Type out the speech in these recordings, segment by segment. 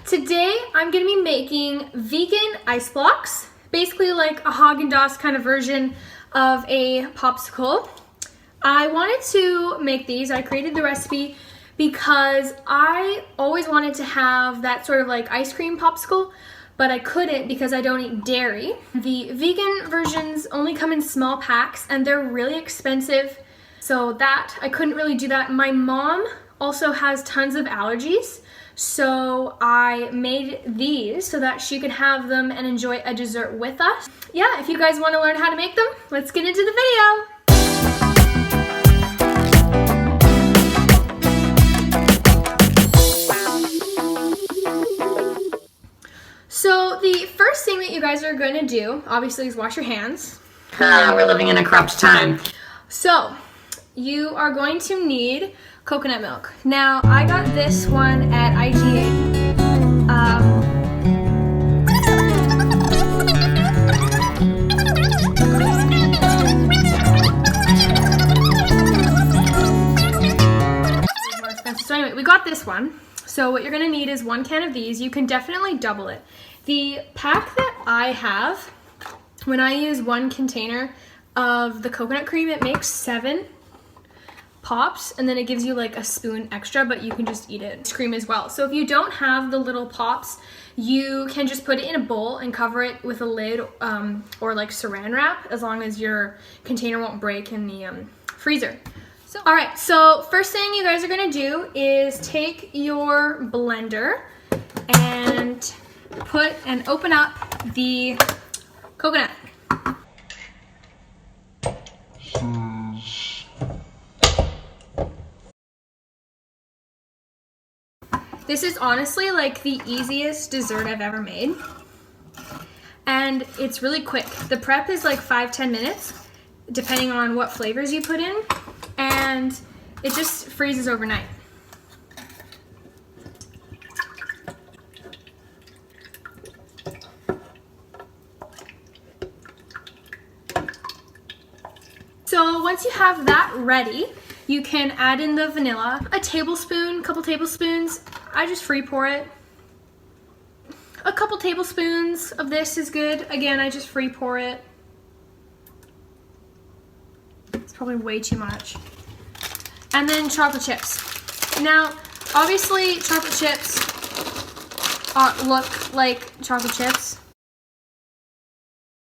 Today I'm gonna be making vegan ice blocks, basically like a Haagen-Dazs kind of version of a popsicle. I wanted to make these. I created the recipe because I always wanted to have that sort of like ice cream popsicle, but I couldn't because I don't eat dairy. The vegan versions only come in small packs and they're really expensive, so that I couldn't really do that. My mom also has tons of allergies, so I made these so that she could have them and enjoy a dessert with us. Yeah, if you guys want to learn how to make them, let's get into the video. So the first thing that you guys are going to do, obviously, is wash your hands. We're living in a corrupt time. So you are going to need coconut milk. Now, I got this one at IGA. More expensive. So anyway, we got this one. So what you're gonna need is 1 can of these. You can definitely double it. The pack that I have, when I use 1 container of the coconut cream, it makes 7 pops, and then it gives you like a spoon extra, but you can just eat it. Cream as well. So if you don't have the little pops, you can just put it in a bowl and cover it with a lid or like saran wrap, as long as your container won't break in the freezer. So, all right, so first thing you guys are gonna do is take your blender and open up the coconut. This is honestly like the easiest dessert I've ever made. And it's really quick. The prep is like 5-10 minutes, depending on what flavors you put in. And it just freezes overnight. So once you have that ready, you can add in the vanilla, a tablespoon, couple tablespoons. I just free pour it. A couple tablespoons of this is good. Again, I just free pour it. It's probably way too much. And then chocolate chips. Now, obviously chocolate chips look like chocolate chips.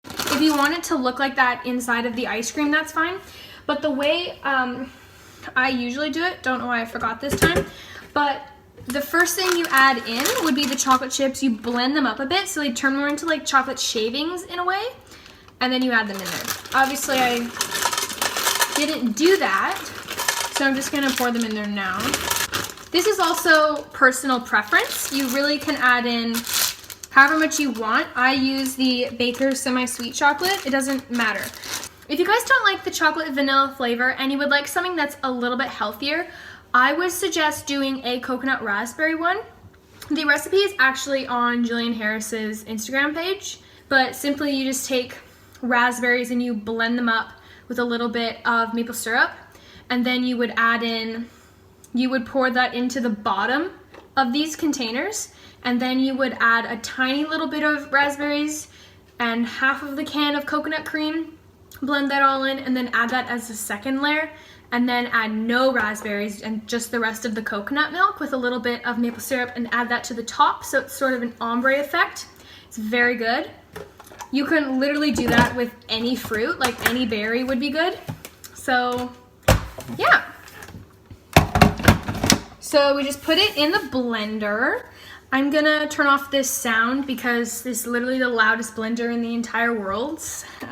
If you want it to look like that inside of the ice cream, that's fine. But the way I usually do it, don't know why I forgot this time, but the first thing you add in would be the chocolate chips. You blend them up a bit so they turn more into like chocolate shavings in a way, and then you add them in there. Obviously I didn't do that, so I'm just gonna pour them in there now. This is also personal preference. You really can add in however much you want. I use the Baker's semi-sweet chocolate. It doesn't matter. If you guys don't like the chocolate vanilla flavor and you would like something that's a little bit healthier, I would suggest doing a coconut raspberry one. The recipe is actually on Jillian Harris's Instagram page, but simply you just take raspberries and you blend them up with a little bit of maple syrup, and then you would pour that into the bottom of these containers, and then you would add a tiny little bit of raspberries and half of the can of coconut cream, blend that all in, and then add that as a second layer, and then add no raspberries and just the rest of the coconut milk with a little bit of maple syrup, and add that to the top so it's sort of an ombre effect. It's very good. You can literally do that with any fruit, like any berry would be good. So yeah. So we just put it in the blender. I'm gonna turn off this sound because this is literally the loudest blender in the entire world. So.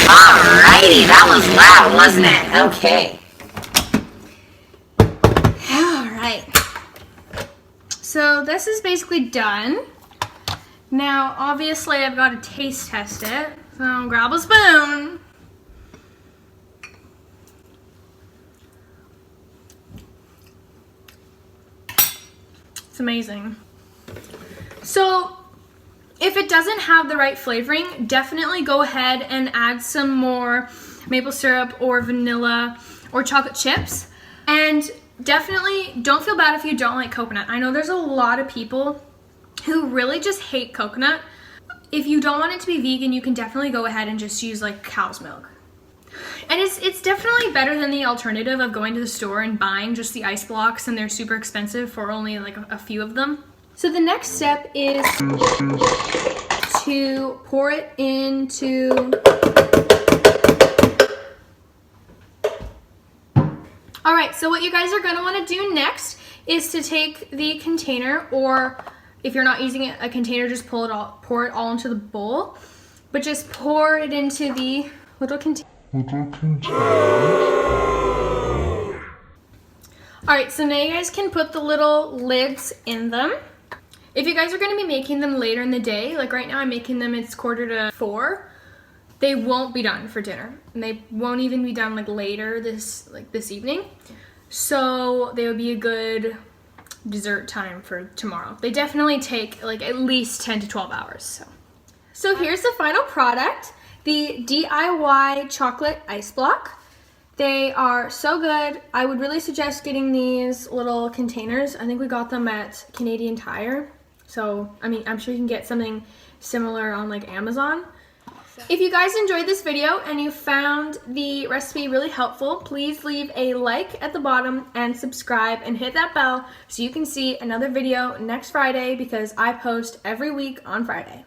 Alrighty, that was loud, wasn't it? Okay. Alright. So this is basically done. Now, obviously, I've got to taste test it. So grab a spoon. It's amazing. So if it doesn't have the right flavoring, definitely go ahead and add some more maple syrup or vanilla or chocolate chips. And definitely don't feel bad if you don't like coconut. I know there's a lot of people who really just hate coconut. If you don't want it to be vegan, you can definitely go ahead and just use like cow's milk. And it's definitely better than the alternative of going to the store and buying just the ice blocks, and they're super expensive for only like a few of them. So the next step is to pour it into all right, so what you guys are gonna wanna do next is to take the container, or if you're not using a container, just pour it all into the bowl, but just pour it into the little container. All right, so now you guys can put the little lids in them. If you guys are gonna be making them later in the day, like right now I'm making them, it's 3:45, they won't be done for dinner. And they won't even be done like later this evening. So they would be a good dessert time for tomorrow. They definitely take like at least 10 to 12 hours. So here's the final product, the DIY chocolate ice block. They are so good. I would really suggest getting these little containers. I think we got them at Canadian Tire. So, I mean, I'm sure you can get something similar on like Amazon. If you guys enjoyed this video and you found the recipe really helpful, please leave a like at the bottom and subscribe and hit that bell so you can see another video next Friday, because I post every week on Friday.